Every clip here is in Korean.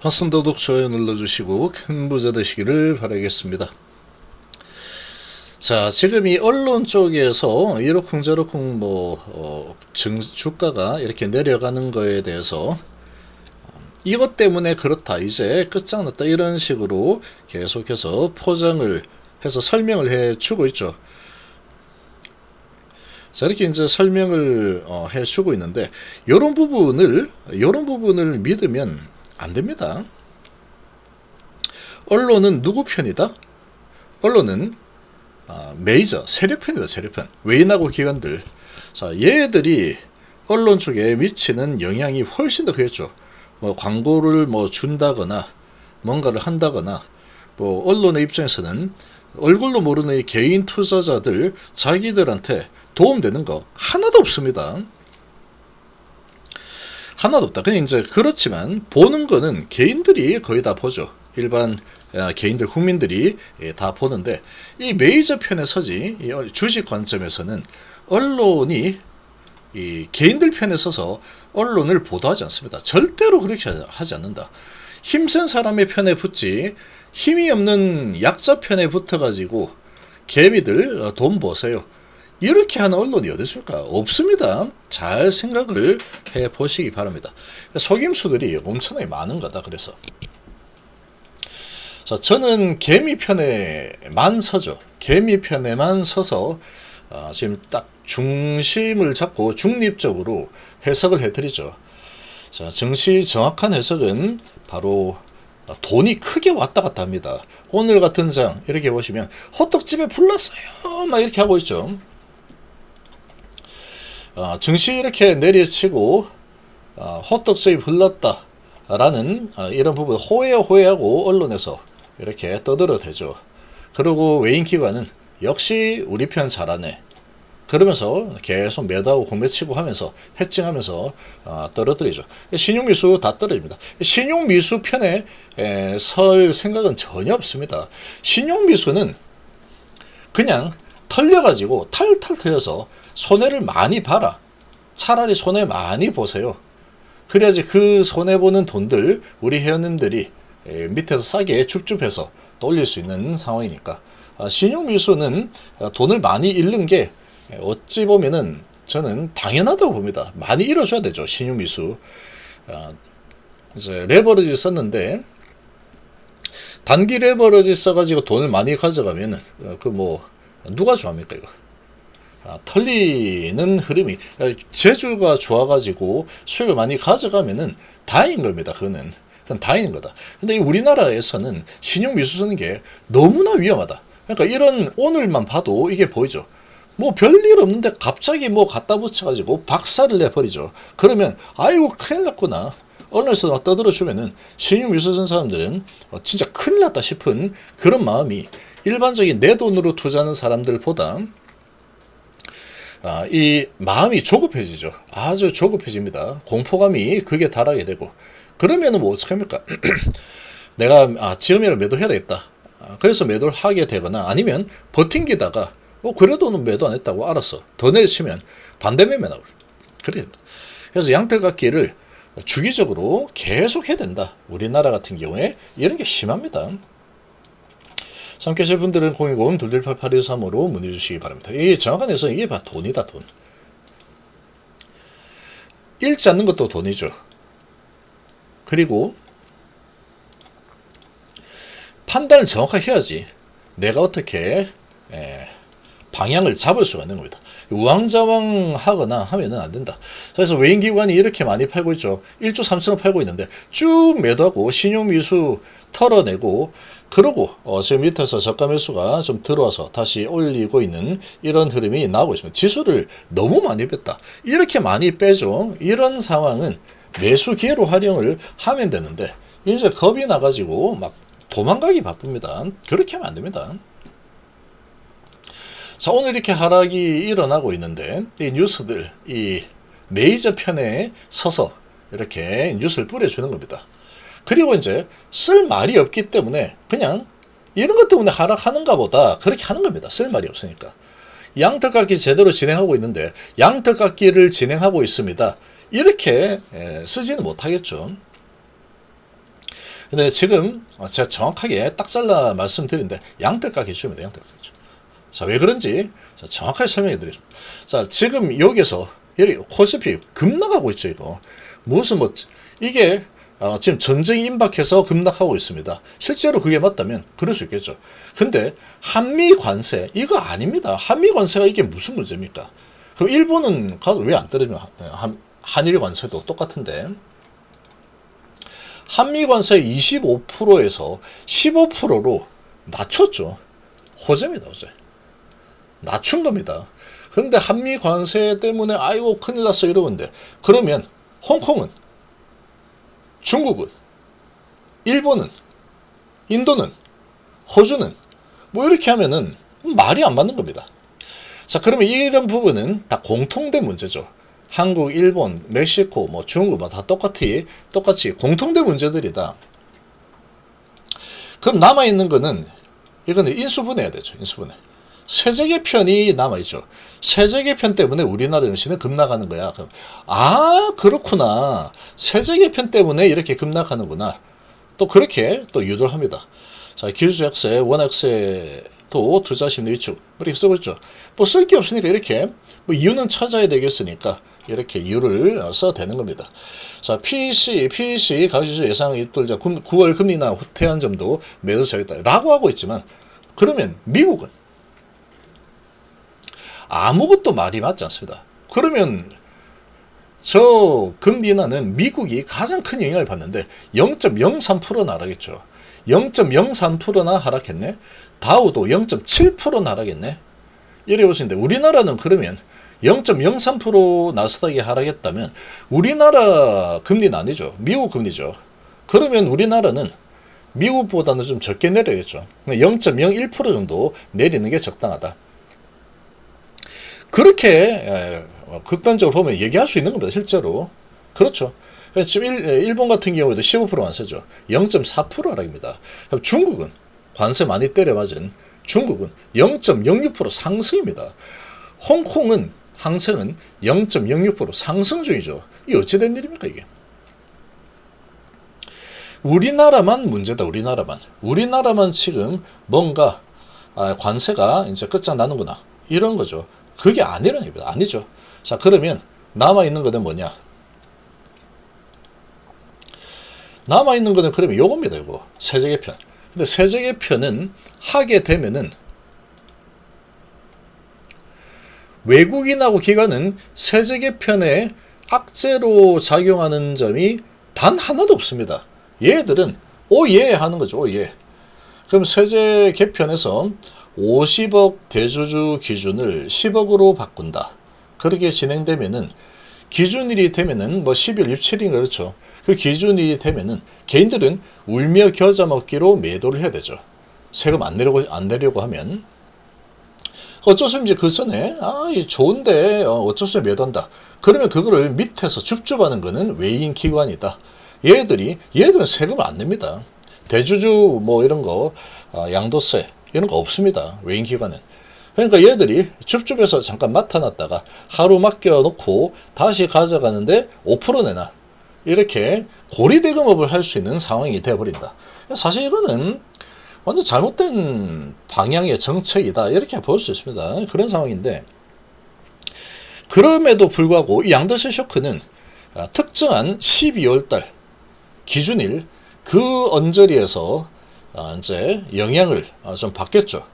반갑습니다. 구독, 좋아요 눌러주시고 큰 부자 되시기를 바라겠습니다. 자, 지금 이 언론 쪽에서 이러쿵저러쿵 주가가 이렇게 내려가는 거에 대해서 이것 때문에 그렇다, 이제 끝장났다, 이런 식으로 계속해서 포장을 해서 설명을 해 주고 있죠. 자, 이렇게 이제 설명을 해 주고 있는데, 요런 부분을 믿으면 안 됩니다. 언론은 누구 편이다? 언론은 메이저 세력 편이다. 세력편. 외인하고 기관들. 자, 얘들이 언론 쪽에 미치는 영향이 훨씬 더 크겠죠. 광고를 준다거나 뭔가를 한다거나, 언론의 입장에서는 얼굴도 모르는 이 개인 투자자들 자기들한테 도움되는 거 하나도 없습니다. 하나도 없다. 그냥 이제 그렇지만 보는 거는 개인들이 거의 다 보죠. 일반 개인들, 국민들이 다 보는데, 이 메이저 편에 서지, 이 주식 관점에서는 언론이 이 개인들 편에 서서 언론을 보도하지 않습니다. 절대로 그렇게 하지 않는다. 힘센 사람의 편에 붙지, 힘이 없는 약자 편에 붙어가지고 개미들 돈 버세요, 이렇게 하는 언론이 어디 있습니까? 없습니다. 잘 생각을 해 보시기 바랍니다. 속임수들이 엄청나게 많은 거다. 그래서 자, 저는 개미 편에만 서죠. 개미 편에만 서서 지금 딱 중심을 잡고 중립적으로 해석을 해드리죠. 자, 정시 정확한 해석은 바로 돈이 크게 왔다 갔다 합니다. 오늘 같은 장 이렇게 보시면 호떡집에 불났어요 막 이렇게 하고 있죠. 증시 이렇게 내리치고 호떡집이 불났다 라는 이런 부분 호해하고 언론에서 이렇게 떠들어대죠. 그리고 외인기관은 역시 우리 편 잘하네 그러면서 계속 매도하고 공매치고 하면서 해칭하면서 떨어뜨리죠. 신용미수 다 떨어집니다. 신용미수 편에 설 생각은 전혀 없습니다. 신용미수는 그냥 털려가지고 탈탈 털려서 손해를 많이 봐라. 차라리 손해 많이 보세요. 그래야지 그 손해보는 돈들 우리 회원님들이 밑에서 싸게 줍줍해서 또 올릴 수 있는 상황이니까, 신용미수는 돈을 많이 잃는 게 어찌 보면은 저는 당연하다고 봅니다. 많이 잃어줘야 되죠. 신용미수. 이제 레버리지 썼는데, 단기 레버리지 써가지고 돈을 많이 가져가면은 누가 좋아합니까 이거? 털리는 흐름이, 재주가 좋아가지고 수익을 많이 가져가면은 다행인 겁니다. 그건 다행인 거다. 근데 이 우리나라에서는 신용미수 쓰는 게 너무나 위험하다. 그러니까 이런 오늘만 봐도 이게 보이죠. 별일 없는데 갑자기 갖다 붙여가지고 박살을 내버리죠. 그러면 아이고 큰일 났구나. 언론에서 막 떠들어주면은 신용미수 쓴 사람들은 진짜 큰일 났다 싶은 그런 마음이 일반적인 내 돈으로 투자하는 사람들보다 이 마음이 조급해지죠. 아주 조급해집니다. 공포감이 극에 달하게 되고, 그러면은 어떡합니까? 내가 지금이라도 매도해야 되겠다. 그래서 매도를 하게 되거나, 아니면 버팅기다가 그래도 매도 안 했다고 알았어, 더 내리치면 반대 매매 나올. 그래. 그래서 양털깎기를 주기적으로 계속 해야 된다. 우리나라 같은 경우에 이런 게 심합니다. 함께 하실 분들은 010-2288-23으로 문의 주시기 바랍니다. 이 정확한 해석은 이게 돈이다, 돈. 읽지 않는 것도 돈이죠. 그리고 판단을 정확하게 해야지 내가 어떻게 방향을 잡을 수가 있는 겁니다. 우왕좌왕 하거나 하면은 안 된다. 그래서 외인기관이 이렇게 많이 팔고 있죠. 1조 3천억 팔고 있는데 쭉 매도하고 신용미수 털어내고, 그러고 지금 밑에서 저가 매수가 좀 들어와서 다시 올리고 있는 이런 흐름이 나오고 있습니다. 지수를 너무 많이 뺐다. 이렇게 많이 빼죠. 이런 상황은 매수 기회로 활용을 하면 되는데, 이제 겁이 나가지고 막 도망가기 바쁩니다. 그렇게 하면 안 됩니다. 자, 오늘 이렇게 하락이 일어나고 있는데, 이 뉴스들, 이 메이저 편에 서서 이렇게 뉴스를 뿌려주는 겁니다. 그리고 이제 쓸 말이 없기 때문에 그냥 이런 것 때문에 하락하는가 보다 그렇게 하는 겁니다. 쓸 말이 없으니까. 양털깎기 제대로 진행하고 있는데 양털깎기를 진행하고 있습니다, 이렇게 쓰지는 못하겠죠. 근데 지금 제가 정확하게 딱 잘라 말씀드리는데 양대가 기준입니다. 양대가 기준. 자, 왜 그런지 자, 정확하게 설명해 드리겠습니다. 자, 지금 여기서 코스피 급락하고 있죠. 이거 무슨 뭐 이게 지금 전쟁이 임박해서 급락하고 있습니다. 실제로 그게 맞다면 그럴 수 있겠죠. 근데 한미 관세 이거 아닙니다. 한미 관세가 이게 무슨 문제입니까? 그럼 일본은 가도 왜 안 떨어지면 한일 관세도 똑같은데 한미 관세 25%에서 15%로 낮췄죠. 호재입니다. 호재. 낮춘 겁니다. 그런데 한미 관세 때문에 아이고 큰일 났어 이러는데 그러면 홍콩은, 중국은, 일본은, 인도는, 호주는 뭐 이렇게 하면은 말이 안 맞는 겁니다. 자, 그러면 이런 부분은 다 공통된 문제죠. 한국, 일본, 멕시코, 뭐 중국 뭐 다 똑같이 공통된 문제들이다. 그럼 남아 있는 거는 이거는 인수분해해야 되죠. 인수분해. 세제 개편이 남아있죠. 세제 개편 때문에 우리나라 증시는 급락하는 거야. 그럼, 그렇구나. 세제 개편 때문에 이렇게 급락하는구나. 또 그렇게 또 유도를 합니다. 자, 기술주 약세, 원학세도 투자 심리 위축. 이렇게 쓰고 있죠. 뭐 쓸 게 없으니까 이렇게 뭐 이유는 찾아야 되겠으니까 이렇게 이유를 써도 되는 겁니다. 자, PEC 가계지수 예상 입돌자 9월 금리나 후퇴한 점도 매도 세겠다. 라고 하고 있지만 그러면 미국은 아무것도 말이 맞지 않습니다. 그러면 저 금리 인하는 미국이 가장 큰 영향을 받는데 0.03%나 하락했죠. 0.03%나 하락했네. 다우도 0.7%나 하락했네. 이래 보시는데 우리나라는 그러면 0.03% 나스닥이 하락했다면 우리나라 금리는 아니죠. 미국 금리죠. 그러면 우리나라는 미국보다는 좀 적게 내려야겠죠. 0.01% 정도 내리는 게 적당하다. 그렇게 극단적으로 보면 얘기할 수 있는 겁니다. 실제로. 그렇죠. 지금 일본 같은 경우에도 15% 완세죠. 0.4% 하락입니다. 중국은 관세 많이 때려맞은 중국은 0.06% 상승입니다. 홍콩은 항세는 0.06% 상승 중이죠. 이게 어찌된 일입니까 이게? 우리나라만 문제다. 우리나라만 지금 뭔가 관세가 이제 끝장나는구나 이런 거죠. 그게 아니라는 얘기입니다. 아니죠. 자, 그러면 남아있는 거는 뭐냐? 남아있는 거는 그러면 요겁니다. 요거. 세제 개편. 근데 세제 개편은 하게 되면은 외국인하고 기관은 세제 개편에 악재로 작용하는 점이 단 하나도 없습니다. 얘들은 오예 하는 거죠. 오예. 그럼 세제 개편에서 50억 대주주 기준을 10억으로 바꾼다. 그렇게 진행되면은 기준일이 되면은 뭐 10일, 27일 그렇죠. 그 기준일이 되면은 개인들은 울며 겨자 먹기로 매도를 해야 되죠. 세금 안 내려고 하면 어쩔 수 없이 그 전에 좋은데 어쩔 수 없이 매도한다. 그러면 그거를 밑에서 줍줍하는 거는 외인 기관이다. 얘들은 세금을 안 냅니다. 대주주 뭐 이런 거 양도세 이런 거 없습니다. 외인 기관은. 그러니까 얘들이 줍줍해서 잠깐 맡아놨다가 하루 맡겨놓고 다시 가져가는데 5% 내나 이렇게 고리대금업을 할 수 있는 상황이 되어버린다. 사실 이거는 완전 잘못된 방향의 정책이다 이렇게 볼 수 있습니다. 그런 상황인데 그럼에도 불구하고 이 양도세 쇼크는 특정한 12월달 기준일 그 언저리에서 이제 영향을 좀 받겠죠.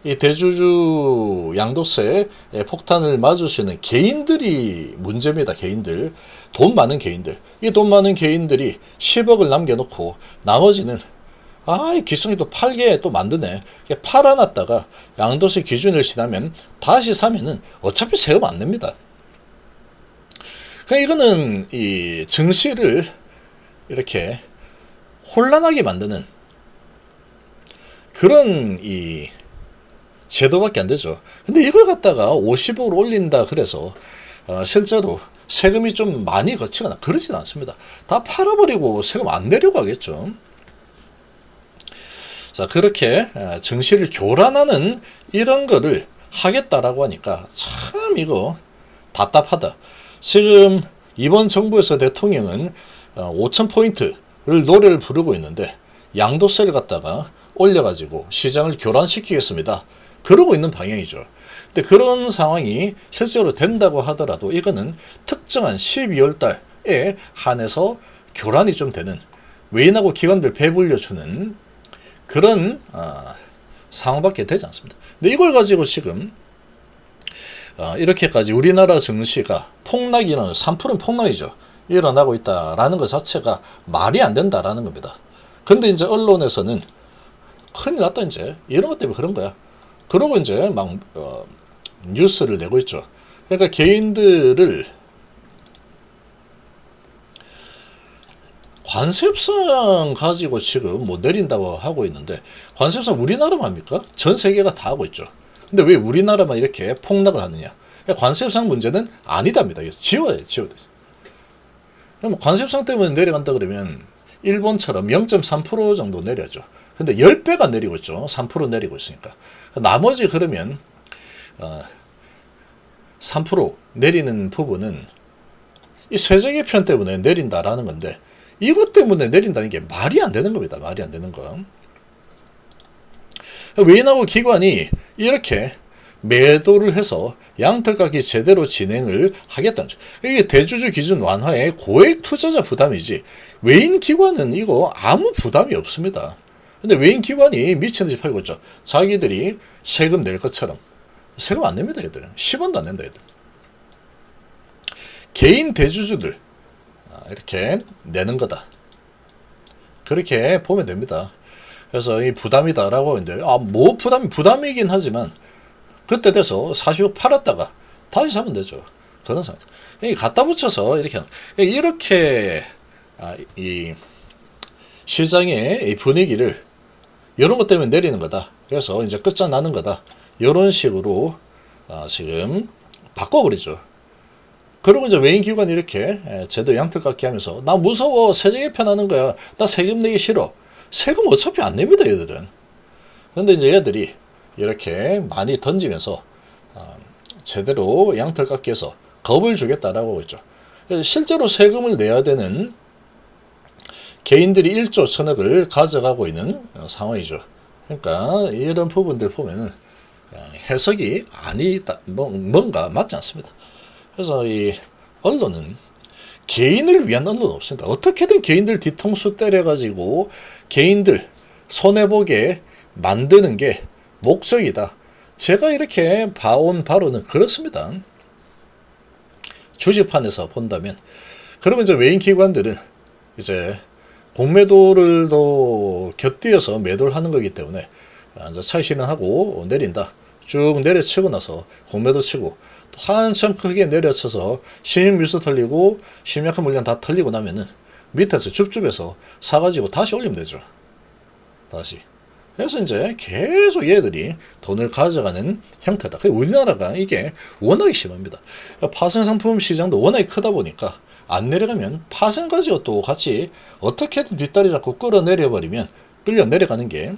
이 대주주 양도세 폭탄을 맞을 수 있는 개인들이 문제입니다. 개인들. 돈 많은 개인들. 이 돈 많은 개인들이 10억을 남겨놓고 나머지는 기성이 또 팔게 또 만드네. 팔아놨다가 양도세 기준을 지나면 다시 사면은 어차피 세금 안 냅니다. 그러니까 이거는 이 증시를 이렇게 혼란하게 만드는 그런 이 제도밖에 안 되죠. 근데 이걸 갖다가 50억으로 올린다 그래서 실제로 세금이 좀 많이 거치거나 그러지는 않습니다. 다 팔아버리고 세금 안 내려고 하겠죠. 자, 그렇게 증시를 교란하는 이런 거를 하겠다라고 하니까 참 이거 답답하다. 지금 이번 정부에서 대통령은 5,000포인트 노래를 부르고 있는데 양도세를 갖다가 올려가지고 시장을 교란시키겠습니다. 그러고 있는 방향이죠. 근데 그런 상황이 실제로 된다고 하더라도 이거는 특정한 12월 달에 한해서 교란이 좀 되는, 외인하고 기관들 배불려주는 그런 상황밖에 되지 않습니다. 근데 이걸 가지고 지금 이렇게까지 우리나라 증시가 폭락이 일어나는, 3%는 폭락이죠. 일어나고 있다라는 것 자체가 말이 안 된다라는 겁니다. 근데 이제 언론에서는 큰일 났다, 이제 이런 것 때문에 그런 거야. 그러고 이제 막 뉴스를 내고 있죠. 그러니까 개인들을 관세 협상 가지고 지금 뭐 내린다고 하고 있는데, 관세 협상 우리나라만 합니까? 전 세계가 다 하고 있죠. 근데 왜 우리나라만 이렇게 폭락을 하느냐? 관세 협상 문제는 아니답니다. 지워야 돼, 지워야 돼. 그럼 관세 협상 때문에 내려간다 그러면 일본처럼 0.3% 정도 내려죠. 근데 10배가 내리고 있죠. 3% 내리고 있으니까. 나머지 그러면 3% 내리는 부분은 이 세제 개편 때문에 내린다라는 건데, 이것 때문에 내린다는 게 말이 안 되는 겁니다. 말이 안 되는 거. 외인하고 기관이 이렇게 매도를 해서 양털깎이 제대로 진행을 하겠다는 거죠. 이게 대주주 기준 완화의 고액 투자자 부담이지, 외인 기관은 이거 아무 부담이 없습니다. 근데 외인 기관이 미친 듯이 팔고 있죠. 자기들이 세금 낼 것처럼. 세금 안 냅니다, 얘들은. 10원도 안 낸다, 얘들. 개인 대주주들 이렇게 내는 거다. 그렇게 보면 됩니다. 그래서 이 부담이다라고 이제 뭐 부담이긴 하지만 그때 돼서 40억 팔았다가 다시 사면 되죠. 그런 상태. 갖다 붙여서 이렇게 이 시장의 이 분위기를 이런 것 때문에 내리는 거다. 그래서 이제 끝장나는 거다. 이런 식으로 지금 바꿔버리죠. 그리고 이제 외인 기관이 이렇게 제도 양털깎기 하면서 나 무서워, 세제 개편하는 거야, 나 세금 내기 싫어. 세금 어차피 안 냅니다, 얘들은. 근데 이제 얘들이 이렇게 많이 던지면서 제대로 양털깎기해서 겁을 주겠다라고 하고 있죠. 실제로 세금을 내야 되는 개인들이 1조 1000억을 가져가고 있는 상황이죠. 그러니까 이런 부분들 보면은 해석이 뭔가 맞지 않습니다. 그래서 이 언론은 개인을 위한 언론은 없습니다. 어떻게든 개인들 뒤통수 때려가지고 개인들 손해보게 만드는 게 목적이다. 제가 이렇게 봐온 바로는 그렇습니다. 주식판에서 본다면. 그러면 이제 외인 기관들은 이제 공매도를 더 곁들여서 매도를 하는 거기 때문에 이제 차익 실현하고 내린다. 쭉 내려치고 나서 공매도 치고 또 한참 크게 내려쳐서 신임 밀수 털리고 심약한 물량 다 털리고 나면은 밑에서 줍줍해서 사가지고 다시 올리면 되죠. 다시. 그래서 이제 계속 얘들이 돈을 가져가는 형태다. 우리나라가 이게 워낙에 심합니다. 파생상품 시장도 워낙에 크다 보니까 안 내려가면 파생 가지고 또 같이 어떻게든 뒷다리 잡고 끌어내려버리면 끌려 내려가는 게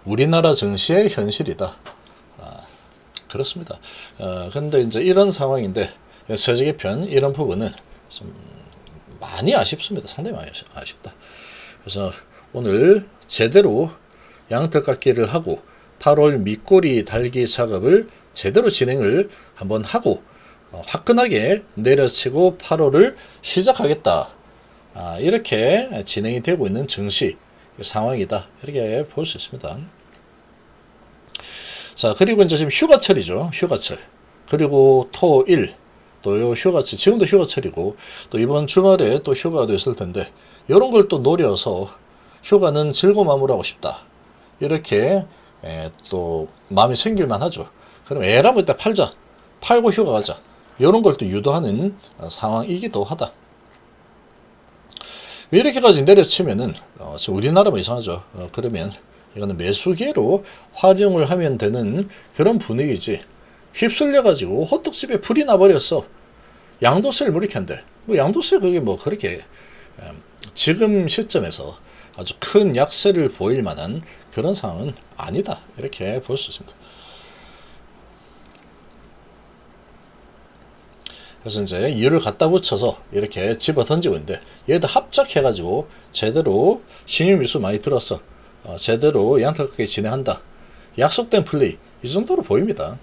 우리나라 증시의 현실이다. 그렇습니다. 근데 이제 이런 상황인데 세제 개편 이런 부분은 좀 많이 아쉽습니다. 상당히 많이 아쉽다. 그래서 오늘 제대로 양털깎기를 하고 8월 밑꼬리 달기 작업을 제대로 진행을 한번 하고 화끈하게 내려치고 8월을 시작하겠다. 이렇게 진행이 되고 있는 증시 상황이다. 이렇게 볼 수 있습니다. 자, 그리고 이제 지금 휴가철이죠. 휴가철. 그리고 토, 일. 또 요 휴가철. 지금도 휴가철이고, 또 이번 주말에 또 휴가도 있을 텐데, 요런 걸 또 노려서 휴가는 즐거운 마음으로 하고 싶다. 이렇게 또 마음이 생길만 하죠. 그럼 에라면 일단 팔자. 팔고 휴가 가자. 요런 걸 또 유도하는 상황이기도 하다. 이렇게까지 내려치면은, 지금 우리나라만 이상하죠. 그러면 이거는 매수기로 활용을 하면 되는 그런 분위기지. 휩쓸려가지고 호떡집에 불이 나버렸어. 양도세를 뭐 이렇게 한대. 뭐 양도세 그게 뭐 그렇게 지금 시점에서 아주 큰 약세를 보일 만한 그런 상황은 아니다. 이렇게 볼 수 있습니다. 그래서 이제 유를 갖다 붙여서 이렇게 집어 던지고 있는데 얘도 합작해가지고 제대로 신유 밀수 많이 들었어. 제대로 양타깝게 진행한다. 약속된 플레이 이 정도로 보입니다.